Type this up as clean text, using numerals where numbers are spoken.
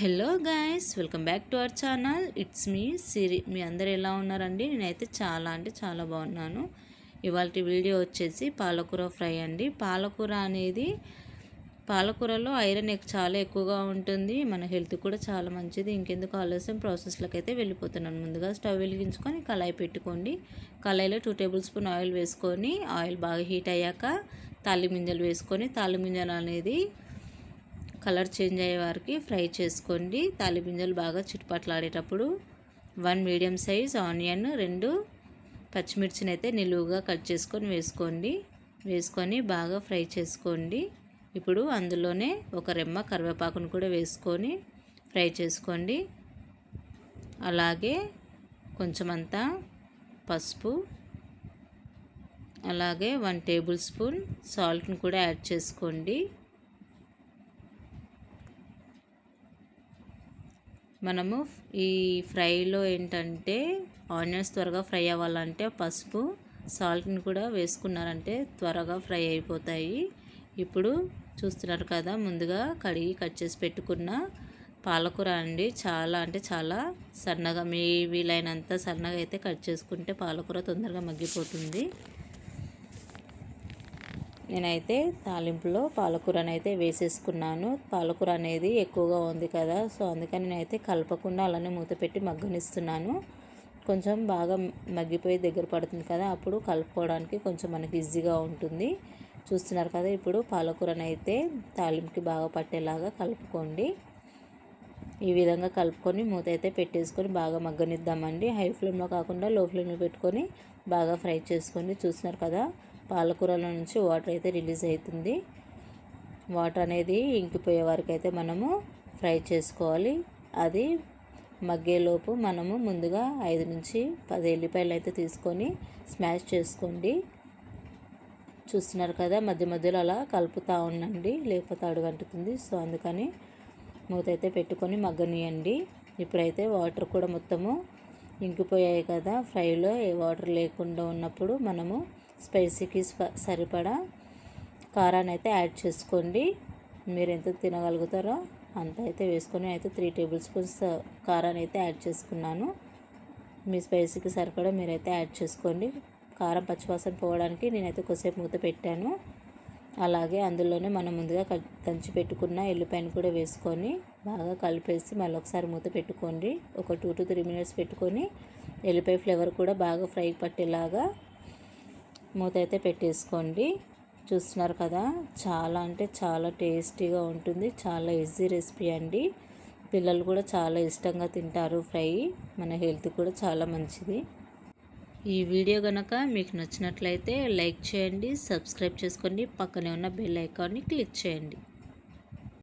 Hello guys, welcome back to our channel. It's me Siri. మీ అందరు ఎలా ఉన్నారండి? నేనైతే చాలా అంటే చాలా బాగున్నాను. ఇవాళ వీడియో వచ్చేసి పాలకూర ఫ్రై అండి. పాలకూర అనేది పాలకూరలో ఐరన్ చాలా ఎక్కువగా ఉంటుంది. మన హెల్త్ కూడా చాలా మంచిది. ఇంకెందుకు ఆలస్యం, ప్రాసెస్లోకి అయితే వెళ్ళిపోతున్నాను. ముందుగా స్టవ్ వెలిగించుకొని కళాయి పెట్టుకోండి. కళాయిలో 2 టేబుల్ స్పూన్ ఆయిల్ వేసుకొని, ఆయిల్ బాగా హీట్ అయ్యాక తాలింపు గింజలు వేసుకొని, తాలింపు గింజలు అనేది కలర్ చేంజ్ అయ్యే వారికి ఫ్రై చేసుకోండి. తాలింపు గింజలు బాగా చిట్పట్లాడేటప్పుడు 1 మీడియం సైజ్ ఆనియన్, 2 పచ్చిమిర్చిని అయితే నిలువుగా కట్ చేసుకొని వేసుకొని బాగా ఫ్రై చేసుకోండి. ఇప్పుడు అందులోనే ఒక రెమ్మ కరివేపాకును కూడా వేసుకొని ఫ్రై చేసుకోండి. అలాగే కొంచెం అంతా పసుపు, అలాగే 1 టేబుల్ స్పూన్ సాల్ట్ని కూడా యాడ్ చేసుకోండి. మనము ఈ ఫ్రైలో ఏంటంటే ఆనియన్స్ త్వరగా ఫ్రై అవ్వాలంటే పసుపు, సాల్ట్ని కూడా వేసుకున్నారంటే త్వరగా ఫ్రై అయిపోతాయి. ఇప్పుడు చూస్తున్నారు కదా, ముందుగా కడిగి కట్ చేసి పెట్టుకున్న పాలకూర అండి. చాలా అంటే చాలా సన్నగా, మీ వీలైనంత సన్నగా అయితే కట్ చేసుకుంటే పాలకూర తొందరగా మగ్గిపోతుంది. నేనైతే తాలింపులో పాలకూరని అయితే వేసేసుకున్నాను. పాలకూర అనేది ఎక్కువగా ఉంది కదా, సో అందుకని నేనైతే కలపకుండా అలానే మూత పెట్టి మగ్గనిస్తున్నాను. కొంచెం బాగా మగ్గిపోయి దగ్గర పడుతుంది కదా, అప్పుడు కలుపుకోవడానికి కొంచెం మనకి ఈజీగా ఉంటుంది. చూస్తున్నారు కదా, ఇప్పుడు పాలకూరని అయితే తాలింపుకి బాగా పట్టేలాగా కలుపుకోండి. ఈ విధంగా కలుపుకొని మూత అయితే పెట్టేసుకొని బాగా మగ్గనిద్దామండి. హై ఫ్లేమ్లో కాకుండా లో ఫ్లేమ్లో పెట్టుకొని బాగా ఫ్రై చేసుకోండి. చూస్తున్నారు కదా, పాలకూరలో నుంచి వాటర్ అయితే రిలీజ్ అవుతుంది. వాటర్ అనేది ఇంకిపోయే వరకు అయితే మనము ఫ్రై చేసుకోవాలి. అది మగ్గేలోపు మనము ముందుగా 5 నుంచి 10 ఎల్లిపాయలు అయితే తీసుకొని స్మాష్ చేసుకోండి. చూస్తున్నారు కదా, మధ్య మధ్యలో అలా కలుపుతూ ఉండండి, లేకపోతే అడుగంటుతుంది. సో అందుకని మూత అయితే పెట్టుకొని మగ్గనియండి. ఇప్పుడైతే వాటర్ కూడా మొత్తము ఇంకిపోయాయి కదా, ఫ్రైలో ఏ వాటర్ లేకుండా ఉన్నప్పుడు మనము స్పైసీకి సరిపడా కారాన్ని అయితే యాడ్ చేసుకోండి. మీరు ఎంత తినగలుగుతారో అంత అయితే వేసుకొని అయితే 3 టేబుల్ స్పూన్స్ కారాన్ని అయితే యాడ్ చేసుకున్నాను. మీ స్పైసీకి సరిపడా మీరైతే యాడ్ చేసుకోండి. కారం పచ్చివాసన పోవడానికి నేనైతే కొద్దిసేపు మూత పెట్టాను. అలాగే అందులోనే మనం ముందుగా దంచి పెట్టుకున్న ఎల్లిపాయను కూడా వేసుకొని బాగా కలిపేసి మళ్ళీ ఒకసారి మూత పెట్టుకోండి. ఒక 2 to 3 మినిట్స్ పెట్టుకొని ఎల్లిపాయ ఫ్లేవర్ కూడా బాగా ఫ్రై పట్టేలాగా మూత అయితే పెట్టేసుకోండి. చూస్తున్నారు కదా, చాలా అంటే చాలా టేస్టీగా ఉంటుంది. చాలా ఈజీ రెసిపీ అండి. పిల్లలు కూడా చాలా ఇష్టంగా తింటారు. ఫ్రై మన హెల్త్ కూడా చాలా మంచిది. ఈ వీడియో కనుక మీకు నచ్చినట్లయితే లైక్ చేయండి, సబ్స్క్రైబ్ చేసుకోండి, పక్కనే ఉన్న బెల్ ఐకాన్ని క్లిక్ చేయండి.